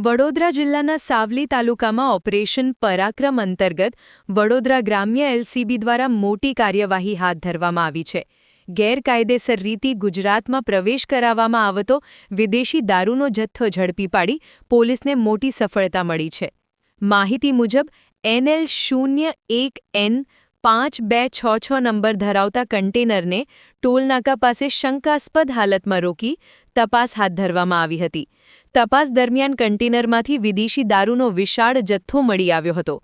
વડોદરા જિલ્લાના સાવલી તાલુકામાં ઓપરેશન પરાક્રમ અંતર્ગત વડોદરા ગ્રામ્ય એલસીબી દ્વારા મોટી કાર્યવાહી હાથ ધરવામાં આવી છે. ગેરકાયદેસર રીતે ગુજરાતમાં પ્રવેશ કરાવવામાં આવતો વિદેશી દારૂનો જથ્થો ઝડપી પાડી પોલીસને મોટી સફળતા મળી છે. માહિતી મુજબ NL01N 5266 નંબર ધરાવતા કન્ટેનરને ટોલનાકા પાસે શંકાસ્પદ હાલતમાં રોકી તપાસ હાથ ધરવામાં આવી હતી. તપાસ દરમિયાન કન્ટેનરમાંથી વિદેશી દારૂનો વિશાળ જથ્થો મળી આવ્યો હતો.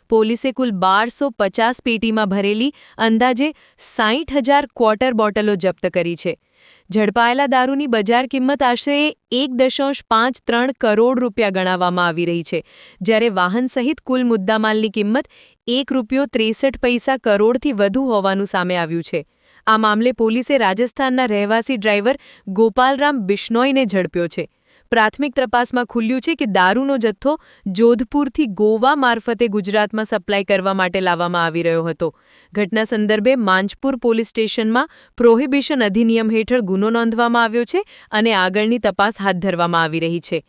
પોલીસે કુલ 1250 પેટીમાં ભરેલી અંદાજે 60,000 ક્વાર્ટર બોટલો જપ્ત કરી છે. ઝડપાયેલા દારૂની બજાર કિંમત આશરે 1.53 કરોડ રૂપિયા ગણાવવામાં આવી રહી છે, જ્યારે વાહન સહિત કુલ મુદ્દામાલની કિંમત ₹1.63 કરોડથી વધુ હોવાનું સામે આવ્યું છે. આ મામલે પોલીસે રાજસ્થાનના રહેવાસી ડ્રાઈવર ગોપાલરામ બિશ્નોઈને ઝડપ્યો છે. પ્રાથમિક તપાસમાં ખુલ્યું છે કે દારૂનો જથ્થો જોધપુરથી ગોવા મારફતે ગુજરાતમાં સપ્લાય કરવા માટે લાવવામાં આવી રહ્યો હતો. ઘટના સંદર્ભે માંજપુર પોલીસ સ્ટેશનમાં પ્રોહિબિશન અધિનિયમ હેઠળ ગુનો નોંધવામાં આવ્યો છે અને આગળની તપાસ હાથ ધરવામાં આવી રહી છે.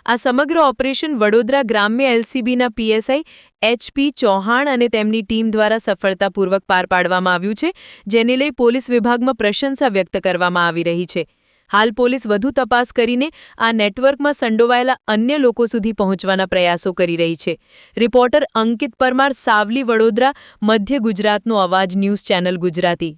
આ સમગ્ર ઓપરેશન વડોદરા ગ્રામ્ય એલસીબીના પીએસઆઈ HP ચૌહાણ અને તેમની ટીમ દ્વારા સફળતાપૂર્વક પાર પાડવામાં આવ્યું છે, જેને લઈ પોલીસ વિભાગમાં પ્રશંસા વ્યક્ત કરવામાં આવી રહી છે. હાલ પોલીસ વધુ તપાસ કરીને આ નેટવર્કમાં સંડોવાયેલા અન્ય લોકો સુધી પહોંચવાના પ્રયાસો કરી રહી છે. રિપોર્ટર અંકિત પરમાર, સાવલી, વડોદરા, મધ્ય ગુજરાતનો અવાજ ન્યૂઝ ચેનલ ગુજરાતી.